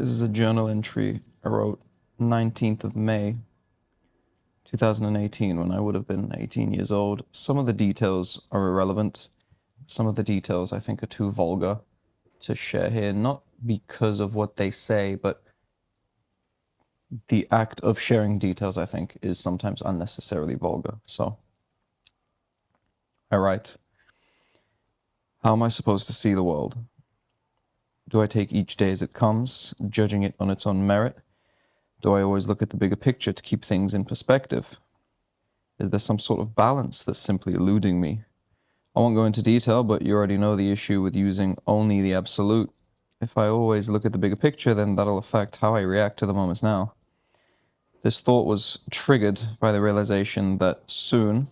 This is a journal entry I wrote 19th of May, 2018, when I would have been 18 years old. Some of the details are irrelevant. Some of the details I think are too vulgar to share here, not because of what they say, but the act of sharing details, I think, is sometimes unnecessarily vulgar. So, I write, how am I supposed to see the world? Do I take each day as it comes, judging it on its own merit? Do I always look at the bigger picture to keep things in perspective? Is there some sort of balance that's simply eluding me? I won't go into detail, but you already know the issue with using only the absolute. If I always look at the bigger picture, then that'll affect how I react to the moments now. This thought was triggered by the realization that soon,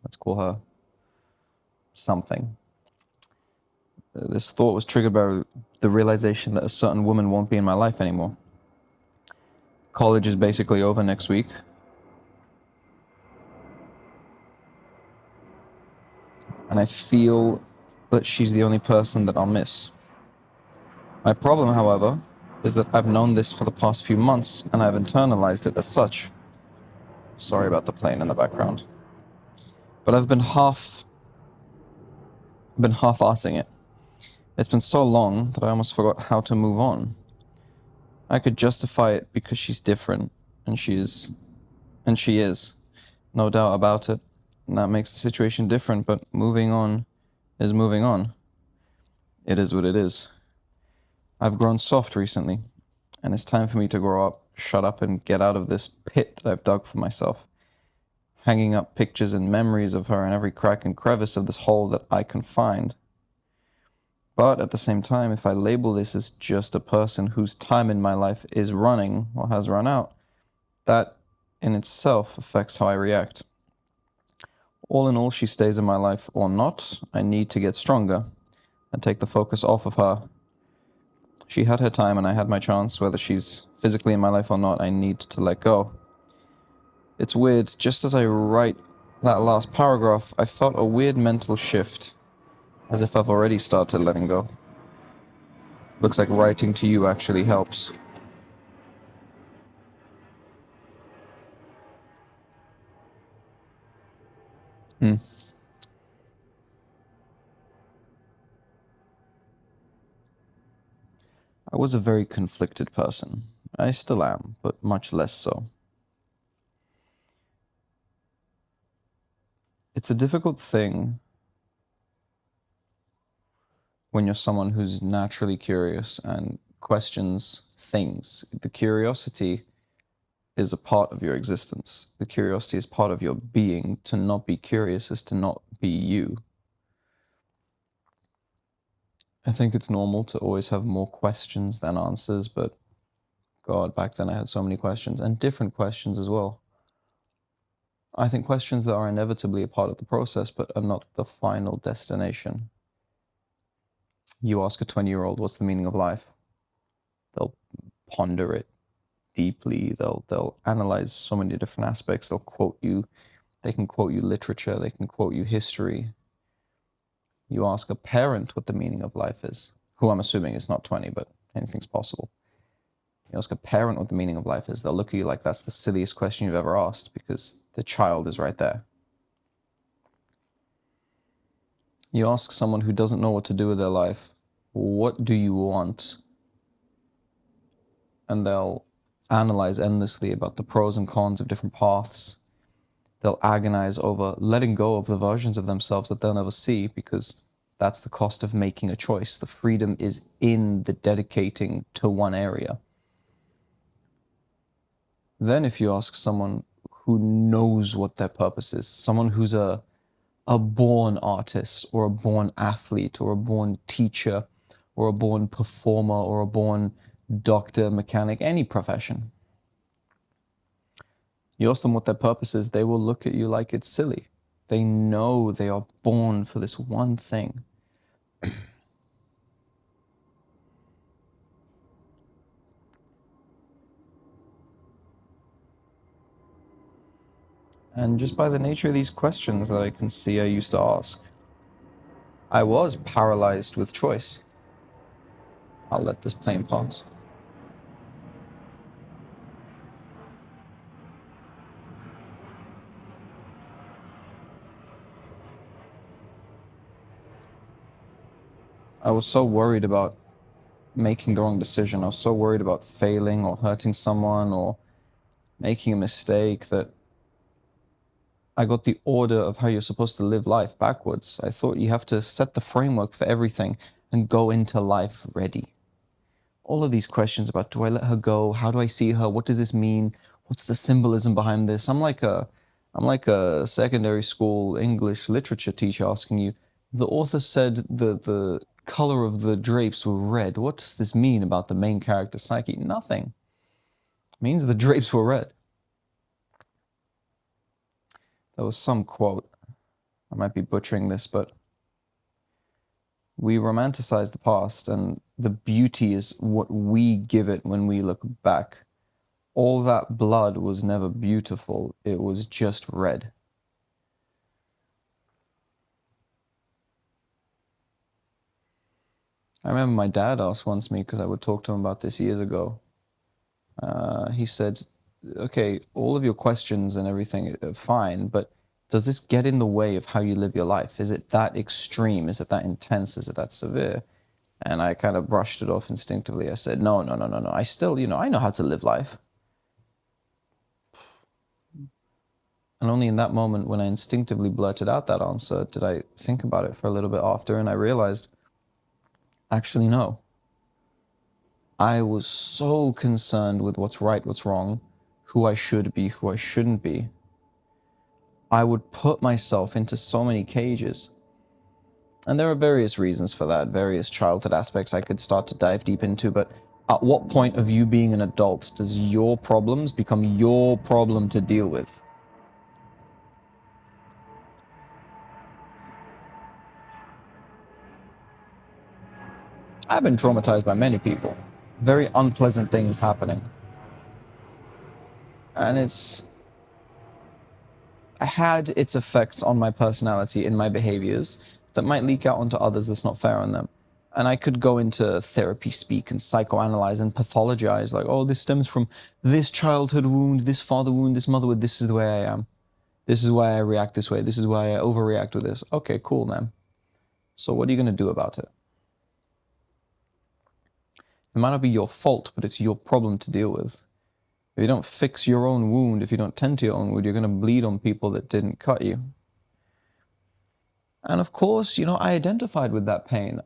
let's call her something. This thought was triggered by the realization that a certain woman won't be in my life anymore. College is basically over next week. And I feel that she's the only person that I'll miss. My problem, however, is that I've known this for the past few months and I've internalized it as such. Sorry about the plane in the background. But I've been half-assing it. It's been so long that I almost forgot how to move on. I could justify it because she's different, and she is, no doubt about it. And that makes the situation different, but moving on is moving on. It is what it is. I've grown soft recently, and it's time for me to grow up, shut up, and get out of this pit that I've dug for myself, hanging up pictures and memories of her in every crack and crevice of this hole that I can find. But at the same time, if I label this as just a person whose time in my life is running or has run out, that in itself affects how I react. All in all, she stays in my life or not, I need to get stronger and take the focus off of her. She had her time and I had my chance. Whether she's physically in my life or not, I need to let go. It's weird, just as I write that last paragraph, I felt a weird mental shift, as if I've already started letting go. Looks like writing to you actually helps. I was a very conflicted person. I still am, but much less so. It's a difficult thing when you're someone who's naturally curious and questions things. The curiosity is a part of your existence. The curiosity is part of your being. To not be curious is to not be you. I think it's normal to always have more questions than answers, but God, back then I had so many questions, and different questions as well. I think questions that are inevitably a part of the process, but are not the final destination. You ask a 20-year-old, what's the meaning of life? They'll ponder it deeply. They'll analyze so many different aspects. They'll quote you. They can quote you literature. They can quote you history. You ask a parent what the meaning of life is, who I'm assuming is not 20, but anything's possible. You ask a parent what the meaning of life is, they'll look at you like that's the silliest question you've ever asked, because the child is right there. You ask someone who doesn't know what to do with their life, what do you want? And they'll analyze endlessly about the pros and cons of different paths. They'll agonize over letting go of the versions of themselves that they'll never see, because that's the cost of making a choice. The freedom is in the dedicating to one area. Then if you ask someone who knows what their purpose is, someone who's a born artist or a born athlete or a born teacher or a born performer or a born doctor, mechanic, any profession. You ask them what their purpose is, they will look at you like it's silly. They know they are born for this one thing. And just by the nature of these questions that I can see I used to ask, I was paralyzed with choice. I'll let this plane pass. I was so worried about making the wrong decision. I was so worried about failing or hurting someone or making a mistake that I got the order of how you're supposed to live life backwards. I thought you have to set the framework for everything and go into life ready. All of these questions about, do I let her go? How do I see her? What does this mean? What's the symbolism behind this? I'm like a secondary school English literature teacher asking you, the author said the color of the drapes were red. What does this mean about the main character's psyche? Nothing. It means the drapes were red. There was some quote. I might be butchering this, but we romanticize the past, and the beauty is what we give it when we look back. All that blood was never beautiful, it was just red. I remember my dad asked once me, because I would talk to him about this years ago. He said, okay, all of your questions and everything are fine, but does this get in the way of how you live your life? Is it that extreme? Is it that intense? Is it that severe? And I kind of brushed it off instinctively. I said, no, no, no, no, no. I still, I know how to live life. And only in that moment, when I instinctively blurted out that answer, did I think about it for a little bit after, and I realized, actually, no. I was so concerned with what's right, what's wrong, who I should be, who I shouldn't be. I would put myself into so many cages. And there are various reasons for that, various childhood aspects I could start to dive deep into, but at what point of you being an adult does your problems become your problem to deal with? I've been traumatized by many people. Very unpleasant things happening. And it's had its effects on my personality and my behaviors that might leak out onto others that's not fair on them. And I could go into therapy speak and psychoanalyze and pathologize, like, oh, this stems from this childhood wound, this father wound, this mother wound, this is the way I am. This is why I react this way. This is why I overreact with this. Okay, cool, man. So what are you going to do about it? It might not be your fault, but it's your problem to deal with. If you don't fix your own wound, if you don't tend to your own wound, you're going to bleed on people that didn't cut you. And of course, I identified with that pain.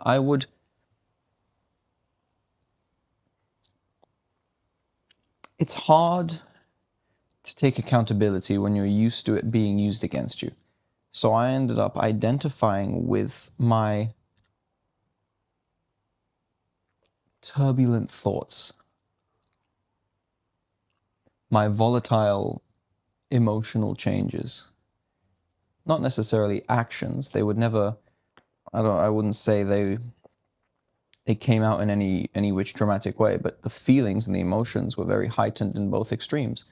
It's hard to take accountability when you're used to it being used against you. So I ended up identifying with my turbulent thoughts, my volatile emotional changes. Not necessarily actions. They would never, I wouldn't say they came out in any which dramatic way, but the feelings and the emotions were very heightened in both extremes.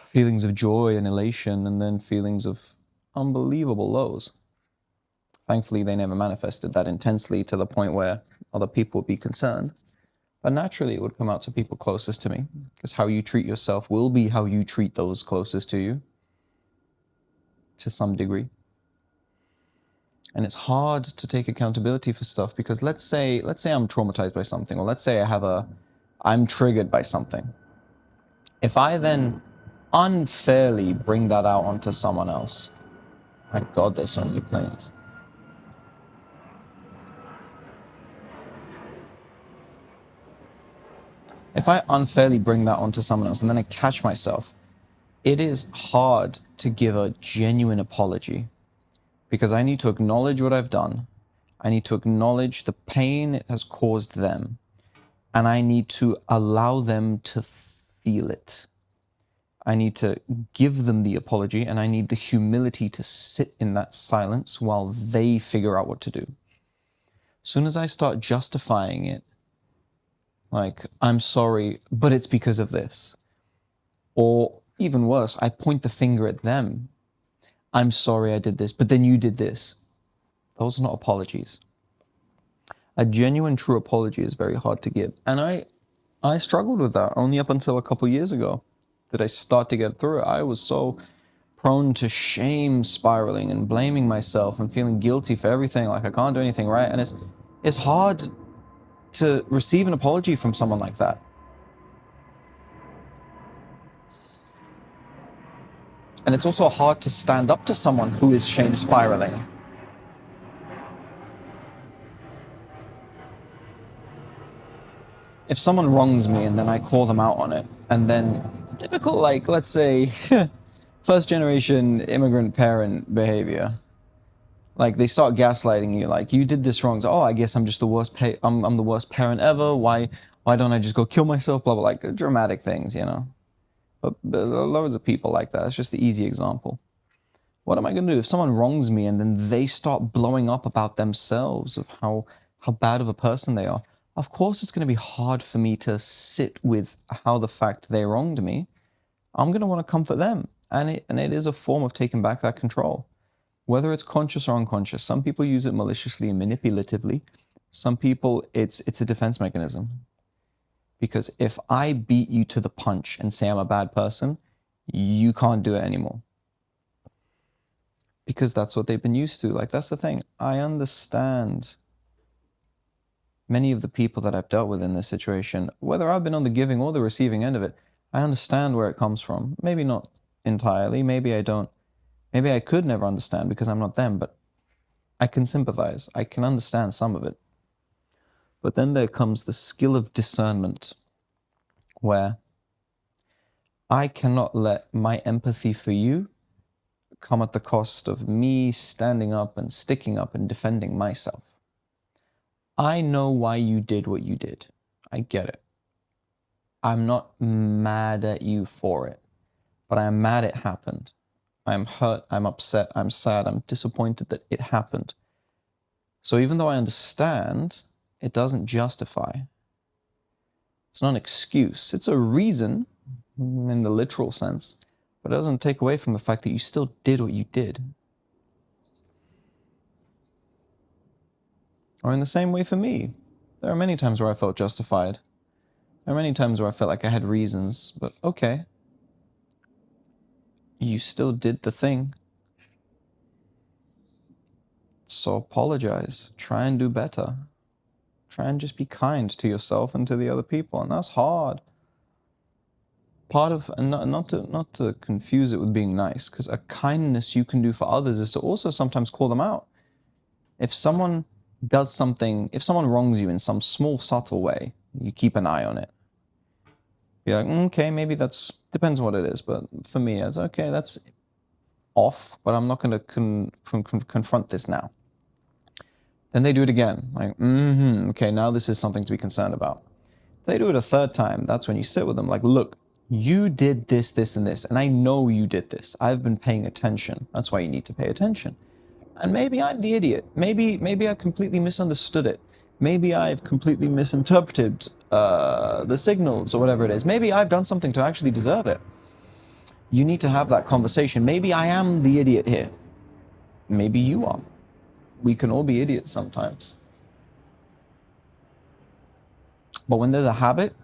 Feelings of joy and elation, and then feelings of unbelievable lows. Thankfully, they never manifested that intensely to the point where other people would be concerned. But naturally, it would come out to people closest to me, because how you treat yourself will be how you treat those closest to you, to some degree. And it's hard to take accountability for stuff, because let's say I'm traumatized by something, or let's say I'm triggered by something. If I then unfairly bring that out onto someone else, my God, there's so many planes. If I unfairly bring that onto someone else and then I catch myself, it is hard to give a genuine apology, because I need to acknowledge what I've done. I need to acknowledge the pain it has caused them, and I need to allow them to feel it. I need to give them the apology, and I need the humility to sit in that silence while they figure out what to do. As soon as I start justifying it, like, I'm sorry, but it's because of this. Or even worse, I point the finger at them. I'm sorry I did this, but then you did this. Those are not apologies. A genuine, true apology is very hard to give. And I struggled with that only up until a couple years ago. Did I start to get through it? I was so prone to shame spiraling and blaming myself and feeling guilty for everything, like I can't do anything right. And it's hard to receive an apology from someone like that. And it's also hard to stand up to someone who is shame spiraling. If someone wrongs me and then I call them out on it, and then typical, like, let's say, first generation immigrant parent behavior. Like, they start gaslighting you, like, you did this wrong. So, oh, I guess I'm just the worst I'm the worst parent ever. Why don't I just go kill myself? Blah, blah, like dramatic things, you know. But loads of people like that. It's just the easy example. What am I going to do if someone wrongs me and then they start blowing up about themselves, of how bad of a person they are? Of course, it's going to be hard for me to sit with how the fact they wronged me. I'm going to want to comfort them. And it is a form of taking back that control. Whether it's conscious or unconscious, some people use it maliciously and manipulatively. Some people, it's a defense mechanism. Because if I beat you to the punch and say I'm a bad person, you can't do it anymore. Because that's what they've been used to. Like, that's the thing. I understand many of the people that I've dealt with in this situation, whether I've been on the giving or the receiving end of it, I understand where it comes from. Maybe not entirely. Maybe I don't. Maybe I could never understand because I'm not them, but I can sympathize. I can understand some of it. But then there comes the skill of discernment, where I cannot let my empathy for you come at the cost of me standing up and sticking up and defending myself. I know why you did what you did. I get it. I'm not mad at you for it, but I'm mad it happened. I'm hurt, I'm upset, I'm sad, I'm disappointed that it happened. So even though I understand, it doesn't justify. It's not an excuse. It's a reason in the literal sense, but it doesn't take away from the fact that you still did what you did. Or in the same way for me, there are many times where I felt justified. There are many times where I felt like I had reasons, but okay. You still did the thing. So apologize. Try and do better. Try and just be kind to yourself and to the other people, and that's hard. Part of, and not to confuse it with being nice, because a kindness you can do for others is to also sometimes call them out. If someone does something, if someone wrongs you in some small, subtle way, you keep an eye on it. Be like, okay, maybe that's, depends on what it is, but for me, it's okay, that's off, but I'm not going to confront this now. Then they do it again, like, okay, now this is something to be concerned about. They do it a third time, that's when you sit with them, like, look, you did this, this, and this, and I know you did this. I've been paying attention. That's why you need to pay attention. And maybe I'm the idiot. Maybe I completely misunderstood it. Maybe I've completely misinterpreted the signals or whatever it is. Maybe I've done something to actually deserve it. You need to have that conversation. Maybe I am the idiot here. Maybe you are. We can all be idiots sometimes. But when there's a habit,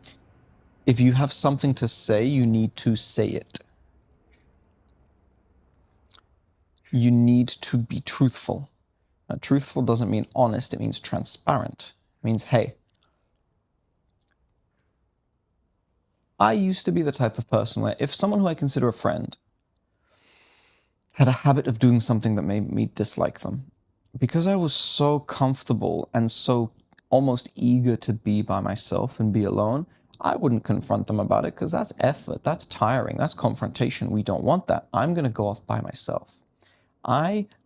if you have something to say, you need to say it. You need to be truthful. Now, truthful doesn't mean honest, it means transparent. It means, hey, I used to be the type of person where if someone who I consider a friend had a habit of doing something that made me dislike them, because I was so comfortable and so almost eager to be by myself and be alone, I wouldn't confront them about it because that's effort, that's tiring, that's confrontation. We don't want that. I'm going to go off by myself.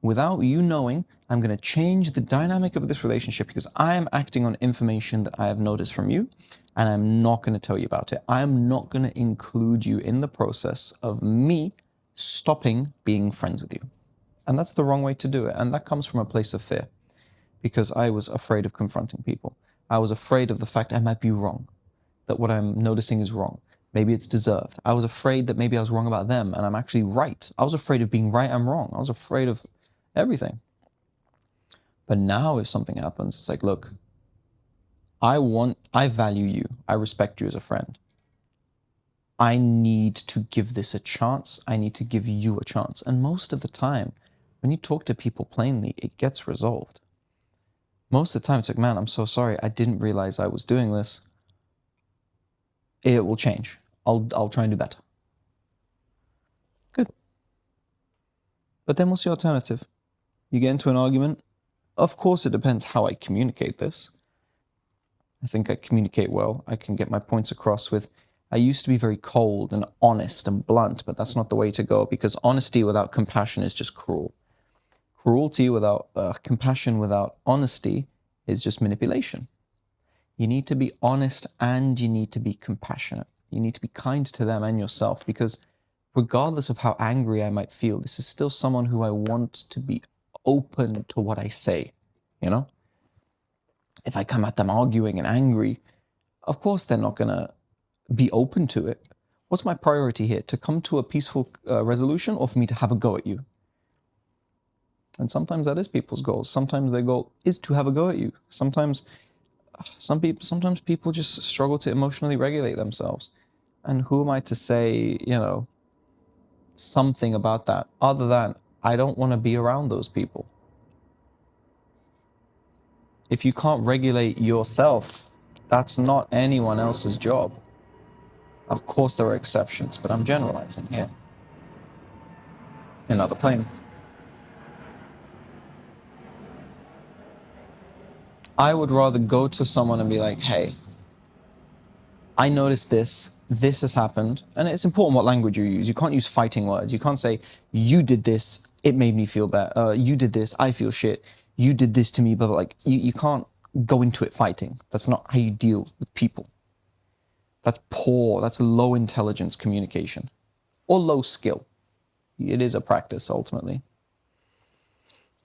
Without you knowing, I'm going to change the dynamic of this relationship because I am acting on information that I have noticed from you, and I'm not going to tell you about it. I am not going to include you in the process of me stopping being friends with you. And that's the wrong way to do it. And that comes from a place of fear because I was afraid of confronting people. I was afraid of the fact I might be wrong, that what I'm noticing is wrong. Maybe it's deserved. I was afraid that maybe I was wrong about them and I'm actually right. I was afraid of being right and wrong. I was afraid of everything. But now if something happens, it's like, look, I value you. I respect you as a friend. I need to give this a chance. I need to give you a chance. And most of the time, when you talk to people plainly, it gets resolved. Most of the time, it's like, man, I'm so sorry. I didn't realize I was doing this. It will change. I'll try and do better. Good. But then what's the alternative? You get into an argument. Of course, it depends how I communicate this. I think I communicate well. I can get my points across with, I used to be very cold and honest and blunt, but that's not the way to go, because honesty without compassion is just cruel. Cruelty without compassion, without honesty, is just manipulation. You need to be honest and you need to be compassionate. You need to be kind to them and yourself, because regardless of how angry I might feel, this is still someone who I want to be open to what I say, you know? If I come at them arguing and angry, of course they're not going to be open to it. What's my priority here? To come to a peaceful resolution, or for me to have a go at you? And sometimes that is people's goals. Sometimes their goal is to have a go at you. Sometimes people just struggle to emotionally regulate themselves. And who am I to say, something about that, other than I don't want to be around those people. If you can't regulate yourself, that's not anyone else's job. Of course there are exceptions, but I'm generalizing here. Another plane. I would rather go to someone and be like, hey, I noticed this has happened. And it's important what language you use. You can't use fighting words. You can't say, you did this, it made me feel bad. You did this, I feel shit. You did this to me, but like, you can't go into it fighting. That's not how you deal with people. That's poor, that's low intelligence communication. Or low skill. It is a practice, ultimately.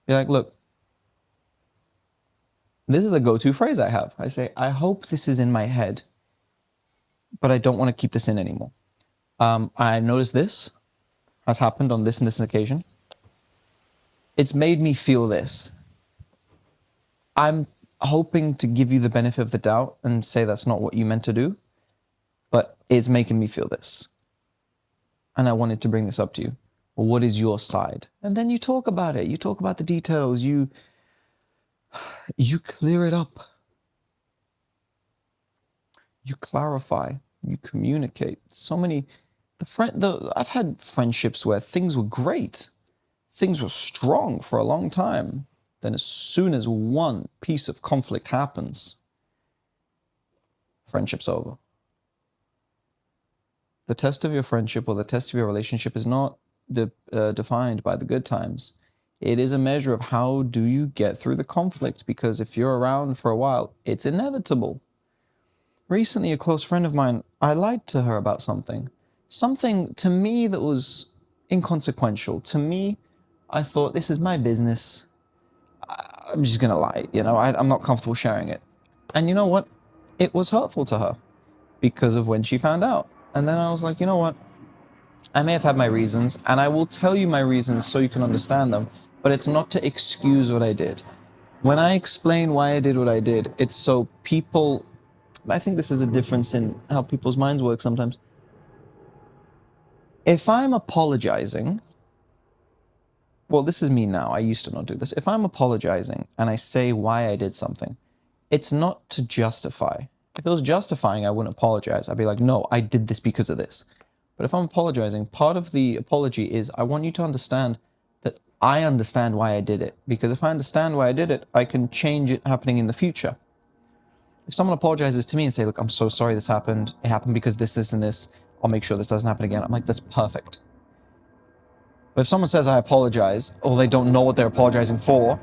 You're like, look, this is a go-to phrase I have. I say, I hope this is in my head, but I don't want to keep this in anymore. I noticed this has happened on this and this occasion. It's made me feel this. I'm hoping to give you the benefit of the doubt and say that's not what you meant to do, but it's making me feel this. And I wanted to bring this up to you. Well, what is your side? And then you talk about it. You talk about the details. You clear it up. You clarify. You communicate. So many. I've had friendships where things were great. Things were strong for a long time. Then as soon as one piece of conflict happens, friendship's over. The test of your friendship or the test of your relationship is not defined by the good times. It is a measure of how do you get through the conflict, because if you're around for a while, it's inevitable. Recently, a close friend of mine, I lied to her about something. Something to me that was inconsequential. To me, I thought, this is my business. I'm just gonna lie, I'm not comfortable sharing it. And you know what? It was hurtful to her because of when she found out. And then I was like, you know what? I may have had my reasons, and I will tell you my reasons so you can understand them, but it's not to excuse what I did. When I explain why I did what I did, it's so people, I think this is a difference in how people's minds work sometimes. If I'm apologizing, well, this is me now. I used to not do this. If I'm apologizing and I say why I did something, it's not to justify. If it was justifying, I wouldn't apologize. I'd be like, no, I did this because of this. But if I'm apologizing, part of the apology is I want you to understand that I understand why I did it. Because if I understand why I did it, I can change it happening in the future. If someone apologizes to me and say, look, I'm so sorry this happened. It happened because this, and this. I'll make sure this doesn't happen again. I'm like, that's perfect. But if someone says I apologize, or they don't know what they're apologizing for,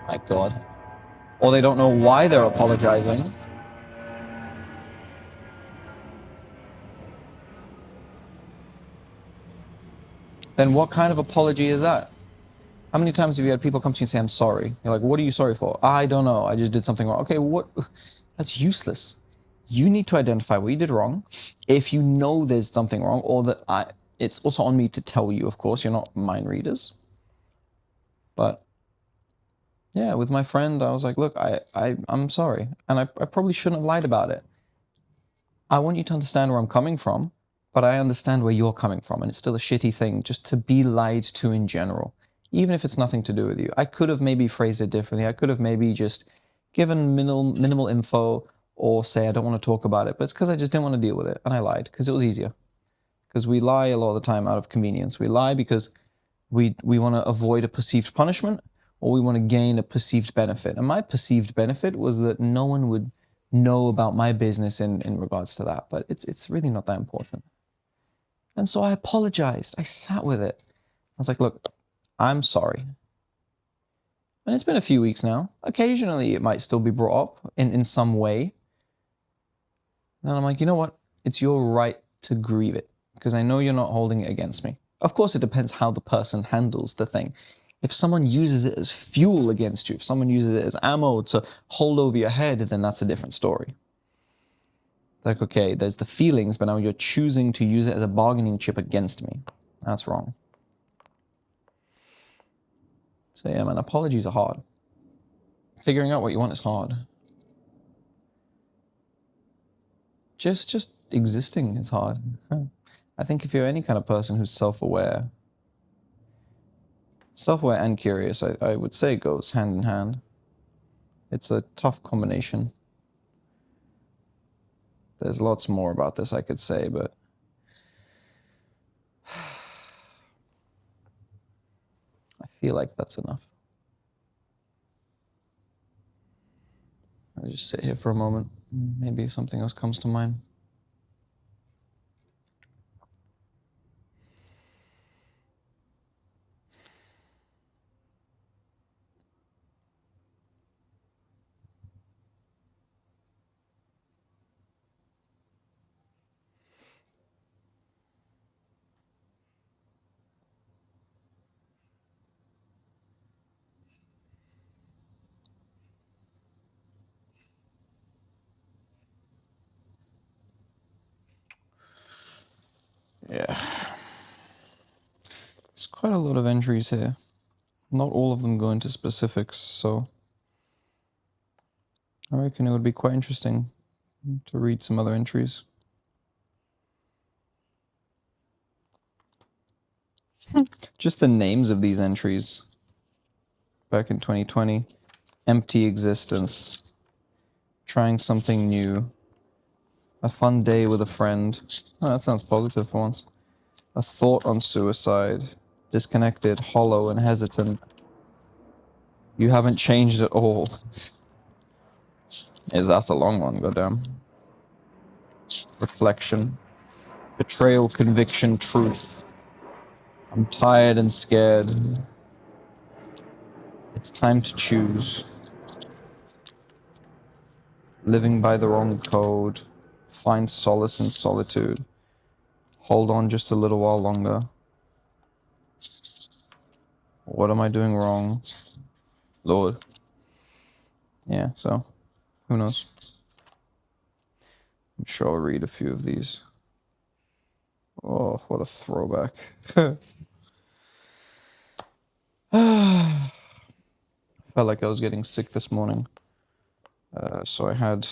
my God, or they don't know why they're apologizing, then what kind of apology is that? How many times have you had people come to you and say, I'm sorry? You're like, what are you sorry for? I don't know. I just did something wrong. Okay, what? That's useless. You need to identify what you did wrong. If you know there's something wrong, or that it's also on me to tell you, of course, you're not mind readers. But yeah, with my friend, I was like, look, I'm sorry. And I probably shouldn't have lied about it. I want you to understand where I'm coming from. But I understand where you're coming from, and it's still a shitty thing just to be lied to in general, even if it's nothing to do with you. I could have maybe phrased it differently. I could have maybe just given minimal info or say I don't want to talk about it, but it's because I just didn't want to deal with it, and I lied because it was easier. Because we lie a lot of the time out of convenience. We lie because we want to avoid a perceived punishment, or we want to gain a perceived benefit. And my perceived benefit was that no one would know about my business in regards to that, but it's really not that important. And so I apologized. I sat with it. I was like, look, I'm sorry. And it's been a few weeks now. Occasionally it might still be brought up in some way. And I'm like, you know what? It's your right to grieve it, because I know you're not holding it against me. Of course, it depends how the person handles the thing. If someone uses it as fuel against you, if someone uses it as ammo to hold over your head, then that's a different story. It's like, okay, there's the feelings, but now you're choosing to use it as a bargaining chip against me. That's wrong. So yeah, man, apologies are hard. Figuring out what you want is hard. Just existing is hard. I think if you're any kind of person who's self-aware and curious, I would say it goes hand in hand. It's a tough combination. There's lots more about this I could say, but I feel like that's enough. I'll just sit here for a moment. Maybe something else comes to mind. Yeah. There's quite a lot of entries here. Not all of them go into specifics, so I reckon it would be quite interesting to read some other entries. Just the names of these entries. Back in 2020. Empty existence. Trying something new. A fun day with a friend. Oh, that sounds positive for once. A thought on suicide. Disconnected, hollow, and hesitant. You haven't changed at all. That's a long one, goddamn. Reflection. Betrayal, conviction, truth. I'm tired and scared. It's time to choose. Living by the wrong code. Find solace in solitude. Hold on just a little while longer. What am I doing wrong? Lord. Yeah, so, who knows? I'm sure I'll read a few of these. Oh, what a throwback. Felt like I was getting sick this morning. So I had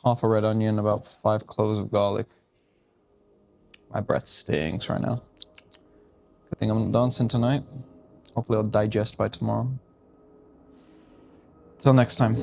half a red onion, about 5 cloves of garlic. My breath stinks right now. Good thing I'm dancing tonight. Hopefully I'll digest by tomorrow. Till next time.